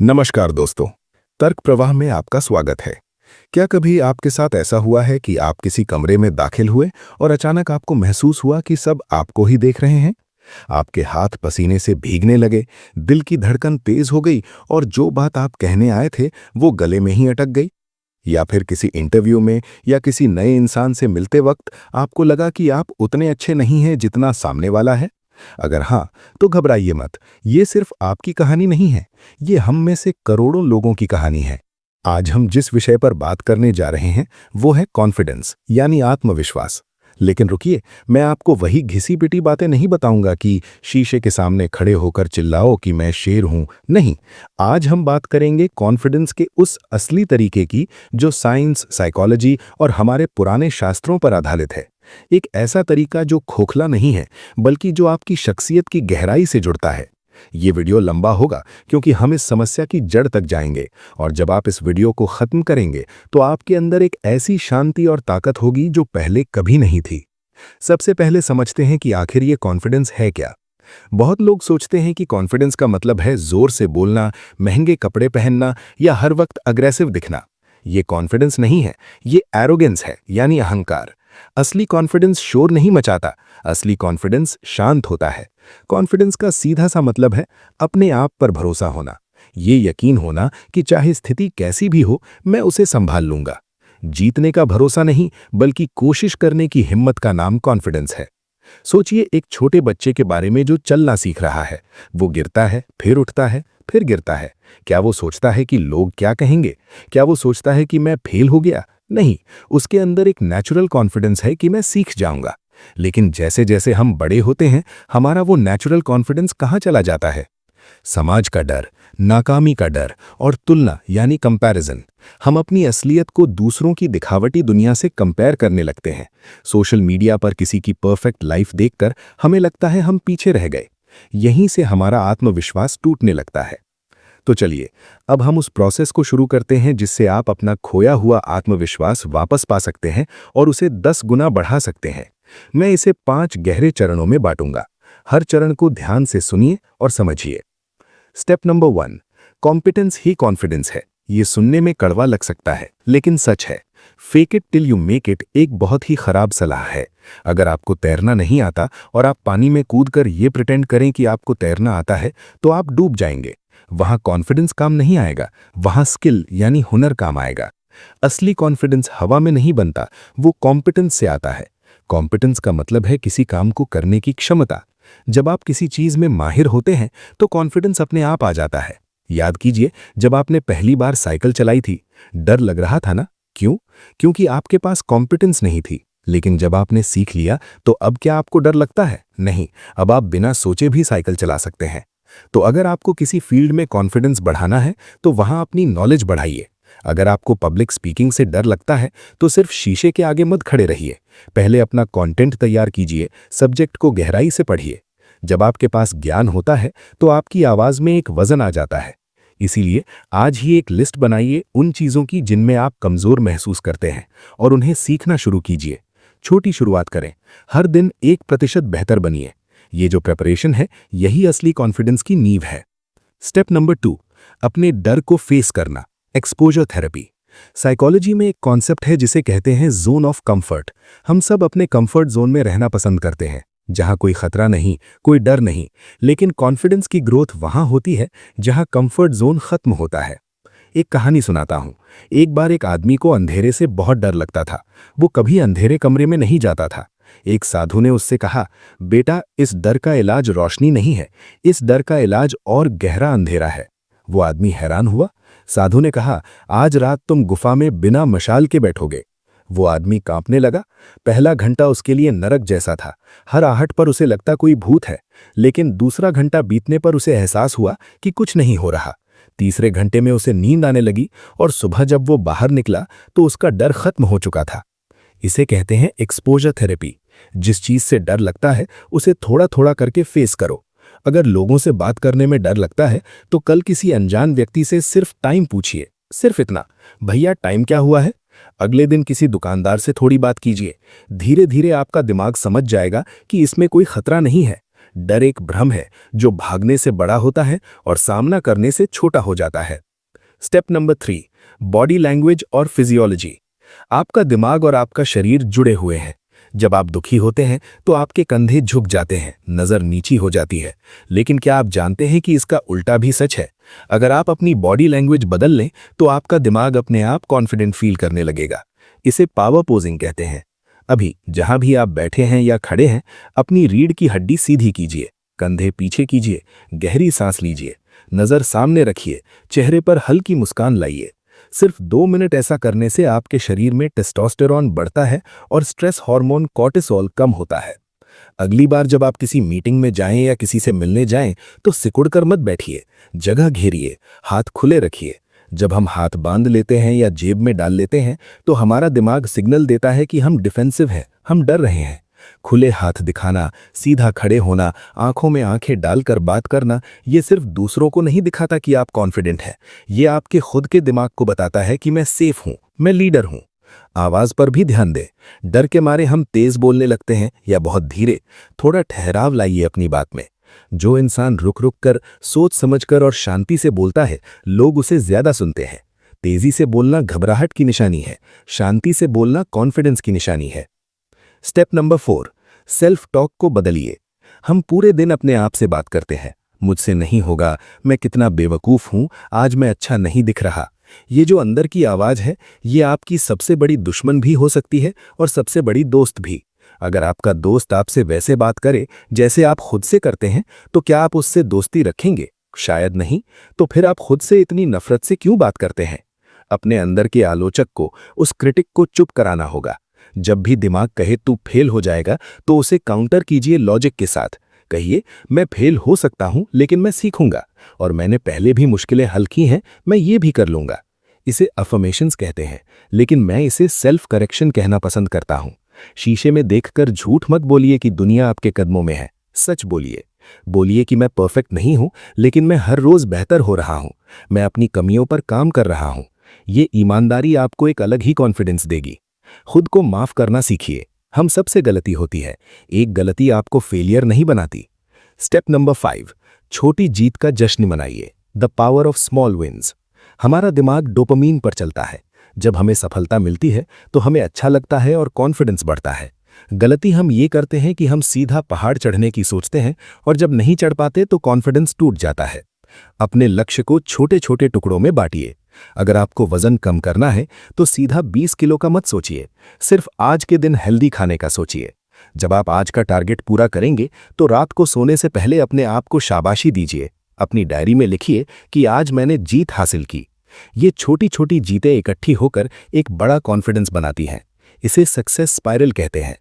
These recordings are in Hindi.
नमस्कार दोस्तों। तर्क प्रवाह में आपका स्वागत है। क्या कभी आपके साथ ऐसा हुआ है कि आप किसी कमरे में दाखिल हुए और अचानक आपको महसूस हुआ कि सब आपको ही देख रहे हैं? आपके हाथ पसीने से भीगने लगे, दिल की धड़कन तेज हो गई और जो बात आप कहने आए थे वो गले में ही अटक गई। या फिर किसी इंटरव्यू में या किसी नए इंसान से मिलते वक्त आपको लगा कि आप उतने अच्छे नहीं हैं जितना सामने वाला है। अगर हाँ, तो घबराइए मत। ये सिर्फ आपकी कहानी नहीं है, ये हम में से करोड़ों लोगों की कहानी है। आज हम जिस विषय पर बात करने जा रहे हैं वो है कॉन्फिडेंस, यानी आत्मविश्वास। लेकिन रुकिए, मैं आपको वही घिसी पिटी बातें नहीं बताऊंगा कि शीशे के सामने खड़े होकर चिल्लाओ कि मैं शेर हूं। नहीं, आज हम बात करेंगे कॉन्फिडेंस के उस असली तरीके की जो साइंस, साइकोलॉजी और हमारे पुराने शास्त्रों पर आधारित है। एक ऐसा तरीका जो खोखला नहीं है, बल्कि जो आपकी शख्सियत की गहराई से जुड़ता है। ये वीडियो लंबा होगा क्योंकि हम इस समस्या की जड़ तक जाएंगे, और जब आप इस वीडियो को खत्म करेंगे तो आपके अंदर एक ऐसी शांति और ताकत होगी जो पहले कभी नहीं थी। सबसे पहले समझते हैं कि आखिर ये कॉन्फिडेंस है क्या। बहुत लोग सोचते हैं कि कॉन्फिडेंस का मतलब है जोर से बोलना, महंगे कपड़े पहनना या हर वक्त अग्रेसिव दिखना। ये कॉन्फिडेंस नहीं है, ये एरोगेंस है, यानी अहंकार। असली कॉन्फिडेंस शोर नहीं मचाता, असली कॉन्फिडेंस शांत होता है। कॉन्फिडेंस का सीधा सा मतलब है अपने आप पर भरोसा होना। ये यकीन होना कि चाहे स्थिति कैसी भी हो, मैं उसे संभाल लूंगा। जीतने का भरोसा नहीं, बल्कि कोशिश करने की हिम्मत का नाम कॉन्फिडेंस है। सोचिए एक छोटे बच्चे के बारे में जो चलना सीख रहा है। वो गिरता है, फिर उठता है, फिर गिरता है। क्या वो सोचता है कि लोग क्या कहेंगे? क्या वो सोचता है कि मैं फेल हो गया? नहीं, उसके अंदर एक नेचुरल कॉन्फिडेंस है कि मैं सीख जाऊंगा। लेकिन जैसे जैसे हम बड़े होते हैं, हमारा वो नेचुरल कॉन्फिडेंस कहाँ चला जाता है? समाज का डर, नाकामी का डर और तुलना यानी कंपैरिजन। हम अपनी असलियत को दूसरों की दिखावटी दुनिया से कंपेयर करने लगते हैं। सोशल मीडिया पर किसी की परफेक्ट लाइफ देखकर हमें लगता है हम पीछे रह गए। यहीं से हमारा आत्मविश्वास टूटने लगता है। तो चलिए, अब हम उस प्रोसेस को शुरू करते हैं जिससे आप अपना खोया हुआ आत्मविश्वास वापस पा सकते हैं और उसे 10 गुना बढ़ा सकते हैं। मैं इसे 5 गहरे चरणों में बांटूंगा। हर चरण को ध्यान से सुनिए और समझिए। स्टेप नंबर 1, कॉम्पिटेंस ही कॉन्फिडेंस है। ये सुनने में कड़वा लग सकता है, लेकिन सच है। Fake it till you make it एक बहुत ही खराब सलाह है। अगर आपको तैरना नहीं आता और आप पानी में कूदकर ये प्रिटेंड करें कि आपको तैरना आता है, तो आप डूब जाएंगे। वहां कॉन्फिडेंस काम नहीं आएगा, वहां स्किल यानी हुनर काम आएगा। असली कॉन्फिडेंस हवा में नहीं बनता, वो कॉम्पिटेंस से आता है। कॉम्पिटेंस का मतलब है किसी काम को करने की क्षमता। जब आप किसी चीज में माहिर होते हैं तो कॉन्फिडेंस अपने आप आ जाता है। याद कीजिए, जब आपने पहली बार साइकिल चलाई थी, डर लग रहा था ना? क्यों? क्योंकि आपके पास कॉम्पिटेंस नहीं थी। लेकिन जब आपने सीख लिया तो अब क्या आपको डर लगता है? नहीं, अब आप बिना सोचे भी साइकिल चला सकते हैं। तो अगर आपको किसी फील्ड में कॉन्फिडेंस बढ़ाना है तो वहां अपनी नॉलेज बढ़ाइए। अगर आपको पब्लिक स्पीकिंग से डर लगता है तो सिर्फ शीशे के आगे मत खड़े रहिए। पहले अपना कंटेंट तैयार कीजिए, सब्जेक्ट को गहराई से पढ़िए। जब आपके पास ज्ञान होता है तो आपकी आवाज में एक वजन आ जाता है। इसीलिए आज ही एक लिस्ट बनाइए उन चीजों की जिनमें आप कमजोर महसूस करते हैं और उन्हें सीखना शुरू कीजिए। छोटी शुरुआत करें, हर दिन 1% बेहतर बनिए। ये जो प्रिपरेशन है, यही असली कॉन्फिडेंस की नींव है। स्टेप नंबर 2, अपने डर को फेस करना, एक्सपोजर थेरेपी। साइकोलॉजी में एक कॉन्सेप्ट है जिसे कहते हैं जोन ऑफ कंफर्ट। हम सब अपने कंफर्ट जोन में रहना पसंद करते हैं, जहां कोई खतरा नहीं, कोई डर नहीं। लेकिन कॉन्फिडेंस की ग्रोथ वहां होती है जहां कंफर्ट जोन खत्म होता है। एक कहानी सुनाता हूं। एक बार एक आदमी को अंधेरे से बहुत डर लगता था। वो कभी अंधेरे कमरे में नहीं जाता था। एक साधु ने उससे कहा, बेटा, इस डर का इलाज रोशनी नहीं है, इस डर का इलाज और गहरा अंधेरा है। वो आदमी हैरान हुआ। साधु ने कहा, आज रात तुम गुफा में बिना मशाल के बैठोगे। वो आदमी कांपने लगा। पहला घंटा उसके लिए नरक जैसा था। हर आहट पर उसे लगता कोई भूत है। लेकिन दूसरा घंटा बीतने पर उसे एहसास हुआ कि कुछ नहीं हो रहा। तीसरे घंटे में उसे नींद आने लगी और सुबह जब वो बाहर निकला तो उसका डर खत्म हो चुका था। इसे कहते हैं एक्सपोजर थेरेपी। जिस चीज से डर लगता है उसे थोड़ा थोड़ा करके फेस करो। अगर लोगों से बात करने में डर लगता है तो कल किसी अनजान व्यक्ति से सिर्फ टाइम पूछिए, सिर्फ इतना, भैया टाइम क्या हुआ है। अगले दिन किसी दुकानदार से थोड़ी बात कीजिए। धीरे धीरे आपका दिमाग समझ जाएगा कि इसमें कोई खतरा नहीं है। डर एक भ्रम है जो भागने से बड़ा होता है और सामना करने से छोटा हो जाता है। स्टेप नंबर 3, बॉडी लैंग्वेज और फिजियोलॉजी। आपका दिमाग और आपका शरीर जुड़े हुए हैं। जब आप दुखी होते हैं तो आपके कंधे झुक जाते हैं, नजर नीची हो जाती है। लेकिन क्या आप जानते हैं कि इसका उल्टा भी सच है? अगर आप अपनी बॉडी लैंग्वेज बदल लें तो आपका दिमाग अपने आप कॉन्फिडेंट फील करने लगेगा। इसे पावर पोजिंग कहते हैं। अभी जहां भी आप बैठे हैं या खड़े हैं, अपनी रीढ़ की हड्डी सीधी कीजिए, कंधे पीछे कीजिए, गहरी सांस लीजिए, नजर सामने रखिए, चेहरे पर हल्की मुस्कान लाइए। सिर्फ 2 मिनट ऐसा करने से आपके शरीर में टेस्टोस्टेरोन बढ़ता है और स्ट्रेस हार्मोन कॉर्टिसोल कम होता है। अगली बार जब आप किसी मीटिंग में जाएं या किसी से मिलने जाएं तो सिकुड़कर मत बैठिए, जगह घेरिए, हाथ खुले रखिए। जब हम हाथ बांध लेते हैं या जेब में डाल लेते हैं तो हमारा दिमाग सिग्नल देता है कि हम डिफेंसिव हैं, हम डर रहे हैं। खुले हाथ दिखाना, सीधा खड़े होना, आंखों में आंखें डालकर बात करना, ये सिर्फ दूसरों को नहीं दिखाता कि आप कॉन्फिडेंट हैं, ये आपके खुद के दिमाग को बताता है कि मैं सेफ हूं, मैं लीडर हूं। आवाज पर भी ध्यान दें। डर के मारे हम तेज बोलने लगते हैं या बहुत धीरे। थोड़ा ठहराव लाइए अपनी बात में। जो इंसान रुक रुक कर, सोच समझकर और शांति से बोलता है, लोग उसे ज्यादा सुनते हैं। तेजी से बोलना घबराहट की निशानी है, शांति से बोलना कॉन्फिडेंस की निशानी है। स्टेप नंबर 4, सेल्फ टॉक को बदलिए। हम पूरे दिन अपने आप से बात करते हैं, मुझसे नहीं होगा, मैं कितना बेवकूफ हूं, आज मैं अच्छा नहीं दिख रहा। ये जो अंदर की आवाज है, ये आपकी सबसे बड़ी दुश्मन भी हो सकती है और सबसे बड़ी दोस्त भी। अगर आपका दोस्त आपसे वैसे बात करे जैसे आप खुद से करते हैं, तो क्या आप उससे दोस्ती रखेंगे? शायद नहीं। तो फिर आप खुद से इतनी नफरत से क्यों बात करते हैं? अपने अंदर के आलोचक को, उस क्रिटिक को चुप कराना होगा। जब भी दिमाग कहे तू फेल हो जाएगा, तो उसे काउंटर कीजिए लॉजिक के साथ। कहिए, मैं फेल हो सकता हूं लेकिन मैं सीखूंगा, और मैंने पहले भी मुश्किलें हल की हैं, मैं ये भी कर लूंगा। इसे अफर्मेशंस कहते हैं, लेकिन मैं इसे सेल्फ करेक्शन कहना पसंद करता हूं। शीशे में देखकर झूठ मत बोलिए कि दुनिया आपके कदमों में है। सच बोलिए। बोलिए कि मैं परफेक्ट नहीं हूं, लेकिन मैं हर रोज बेहतर हो रहा हूं, मैं अपनी कमियों पर काम कर रहा हूं। ये ईमानदारी आपको एक अलग ही कॉन्फिडेंस देगी। खुद को माफ करना सीखिए। हम सबसे गलती होती है, एक गलती आपको फेलियर नहीं बनाती। स्टेप नंबर 5, छोटी जीत का जश्न मनाइए। The power of small wins. हमारा दिमाग डोपामीन पर चलता है। जब हमें सफलता मिलती है तो हमें अच्छा लगता है और कॉन्फिडेंस बढ़ता है। गलती हम ये करते हैं कि हम सीधा पहाड़ चढ़ने की सोचते हैं, और जब नहीं चढ़ पाते तो कॉन्फिडेंस टूट जाता है। अपने लक्ष्य को छोटे छोटे टुकड़ों में बांटिए। अगर आपको वजन कम करना है तो सीधा 20 किलो का मत सोचिए, सिर्फ आज के दिन हेल्दी खाने का सोचिए। जब आप आज का टारगेट पूरा करेंगे तो रात को सोने से पहले अपने आप को शाबाशी दीजिए। अपनी डायरी में लिखिए कि आज मैंने जीत हासिल की। ये छोटी छोटी जीतें इकट्ठी होकर एक बड़ा कॉन्फिडेंस बनाती हैं। इसे सक्सेस स्पाइरल कहते हैं।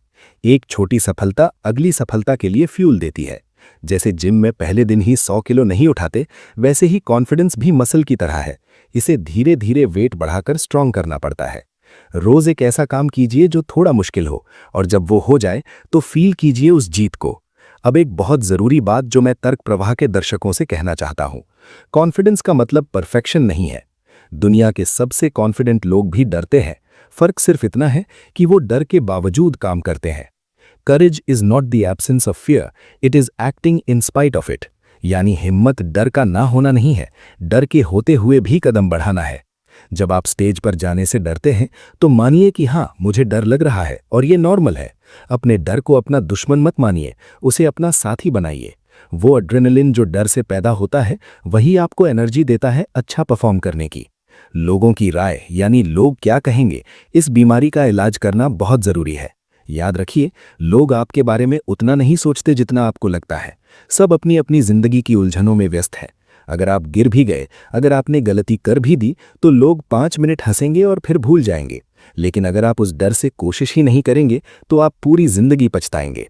एक छोटी सफलता अगली सफलता के लिए फ्यूल देती है। जैसे जिम में पहले दिन ही 100 किलो नहीं उठाते, वैसे ही कॉन्फिडेंस भी मसल की तरह है। इसे धीरे धीरे वेट बढ़ाकर स्ट्रांग करना पड़ता है। रोज एक ऐसा काम कीजिए जो थोड़ा मुश्किल हो, और जब वो हो जाए तो फील कीजिए उस जीत को। अब एक बहुत जरूरी बात जो मैं तर्क प्रवाह के दर्शकों से कहना चाहता हूं। कॉन्फिडेंस का मतलब परफेक्शन नहीं है। दुनिया के सबसे कॉन्फिडेंट लोग भी डरते हैं। फर्क सिर्फ इतना है कि वो डर के बावजूद काम करते हैं। Courage is not the absence of fear, it is acting in spite of it. यानी हिम्मत डर का ना होना नहीं है, डर के होते हुए भी कदम बढ़ाना है। जब आप स्टेज पर जाने से डरते हैं तो मानिए कि हाँ, मुझे डर लग रहा है और ये नॉर्मल है। अपने डर को अपना दुश्मन मत मानिए, उसे अपना साथी बनाइए। वो एड्रेनलिन जो डर से पैदा होता है, वही आपको एनर्जी देता है अच्छा परफॉर्म करने की। लोगों की राय, यानी लोग क्या कहेंगे, इस बीमारी का इलाज करना बहुत जरूरी है। याद रखिए, लोग आपके बारे में उतना नहीं सोचते जितना आपको लगता है। सब अपनी अपनी जिंदगी की उलझनों में व्यस्त है। अगर आप गिर भी गए, अगर आपने गलती कर भी दी, तो लोग 5 मिनट हंसेंगे और फिर भूल जाएंगे। लेकिन अगर आप उस डर से कोशिश ही नहीं करेंगे तो आप पूरी जिंदगी पछताएंगे।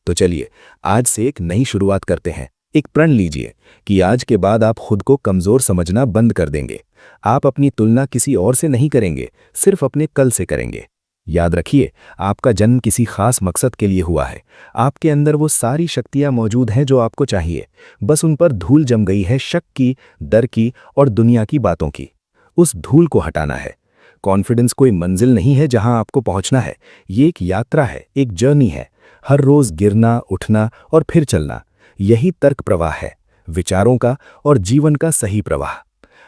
तो चलिए, आज से एक नई शुरुआत करते हैं। एक प्रण लीजिए कि आज के बाद आप खुद को कमजोर समझना बंद कर देंगे। आप अपनी तुलना किसी और से नहीं करेंगे, सिर्फ अपने कल से करेंगे। याद रखिए, आपका जन्म किसी खास मकसद के लिए हुआ है। आपके अंदर वो सारी शक्तियां मौजूद हैं जो आपको चाहिए। बस उन पर धूल जम गई है शक की, डर की और दुनिया की बातों की। उस धूल को हटाना है। कॉन्फिडेंस कोई मंजिल नहीं है जहां आपको पहुंचना है। ये एक यात्रा है, एक जर्नी है। हर रोज गिरना, उठना और फिर चलना। यही तर्क प्रवाह है, विचारों का और जीवन का सही प्रवाह।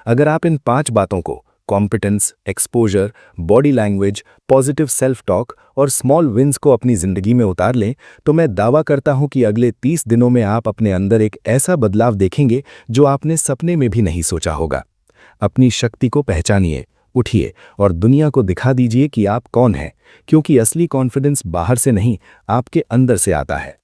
अगर आप इन 5 बातों को competence, exposure, body language, positive self talk और स्मॉल विंस को अपनी जिंदगी में उतार लें, तो मैं दावा करता हूं कि अगले 30 दिनों में आप अपने अंदर एक ऐसा बदलाव देखेंगे जो आपने सपने में भी नहीं सोचा होगा। अपनी शक्ति को पहचानिए, उठिए और दुनिया को दिखा दीजिए कि आप कौन हैं, क्योंकि असली कॉन्फिडेंस बाहर से नहीं, आपके अंदर से आता है।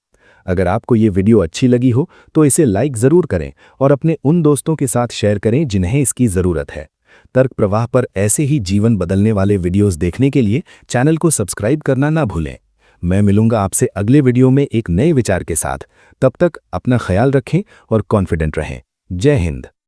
अगर आपको ये वीडियो अच्छी लगी हो तो इसे लाइक ज़रूर करें और अपने उन दोस्तों के साथ शेयर करें जिन्हें इसकी ज़रूरत है। तर्क प्रवाह पर ऐसे ही जीवन बदलने वाले वीडियोस देखने के लिए चैनल को सब्सक्राइब करना ना भूलें। मैं मिलूंगा आपसे अगले वीडियो में एक नए विचार के साथ। तब तक अपना ख्याल रखें और कॉन्फिडेंट रहें। जय हिंद।